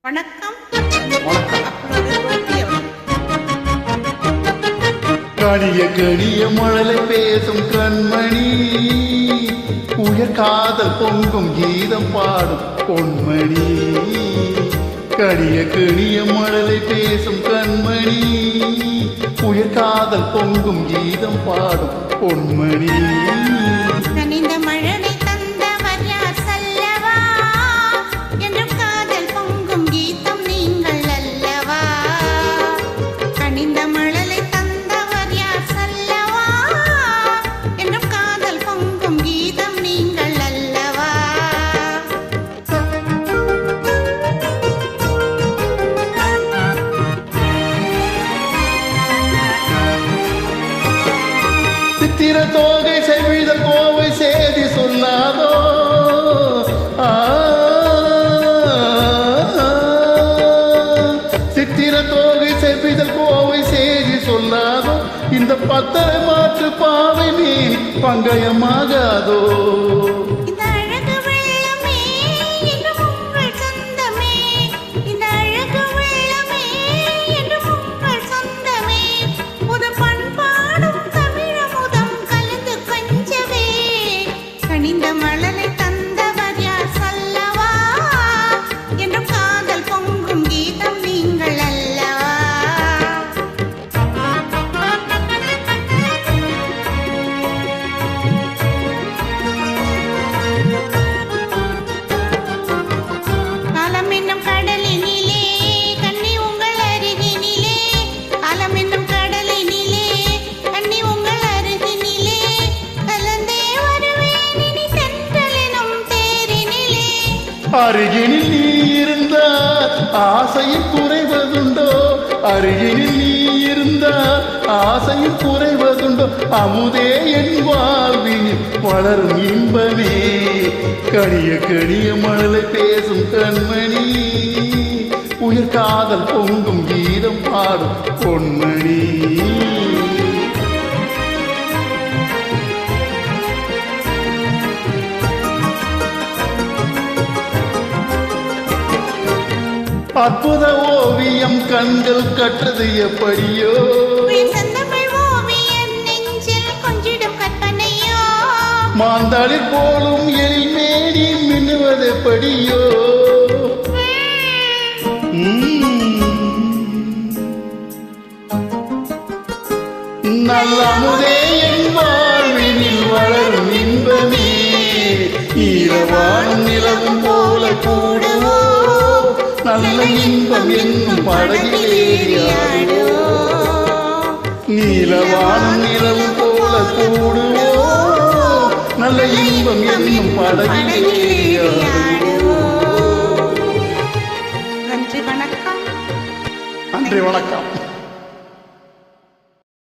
வணக்கம். கடிய கடிய மழலை பேசும் கண்மணி, உயர் காதல் பொங்கும் கீதம் பாடும் பொன்மணி. கடிய கடிய மழலை பேசும் கண்மணி, உயர் காதல் பொங்கும் கீதம் பாடும் பொன்மணி. கனிந்த மழலை தந்தவர் யார் சொல்லவா, என்றும் காதல் பொங்கும் கீதம் நீங்கள் அல்லவா. கனிந்த மழலை தந்தவர் யார் சொல்லவா, என்றும் காதல் பொங்கும் கீதம் நீங்கள் அல்லவா. சித்திர தோகை செவித கோவை சேதி சொல்லாதோ, சித்திர தோகை செவித கோவை சேதி சொல்லாதோ, இந்த பத்தரை மாற்று பாவை மீன் பங்கயமாகாதோ. கனிந்த மழலை தந்தவர் யார் சொல்லவா, என்றும் காதல் பொங்கும் கீதம் நீங்கள் அல்லவா. காலம் என்னும் கடலினிலே கண்ணி உங்கள் அருகினிலே, காலம் என்னும் கடலினிலே கண்ணி உங்கள் அருகினிலே, கலந்தே வருவேன் இனி சென்றல் எனும் தேரினிலே. அருகினில் நீ இருந்தால் ஆசையும் குறைவதுண்டோ, அருகினில் நீ இருந்தால் ஆசையும் குறைவதுண்டோ. அமுதே என் வாழ்வினில் வளரும் இன்பமே, கடிய கடிய மழலை பேசும் கண்மணி, உயர் காதல் பொங்கும் கீதம் பாடும் பொன்மணி. அற்புத ஓவியம் கண்கள் கற்றது எப்படியோ, மாந்தாளில் போலும் எழில்மேனி மின்னுவது எப்படியோ. நல்ல அமுதே என் வாழ்வினில் வளரும் இன்பமே, ஈரவானும் நிலவும் போல கூடுவோ, நல்ல இன்பம் என்னும் படகிலேறியாடோ. நீலவானும் நிலவும் போல கூடுவோ, நல்ல இன்பம் என்னும் படகிலேறியாடோ. நன்றி, வணக்கம். நன்றி, வணக்கம்.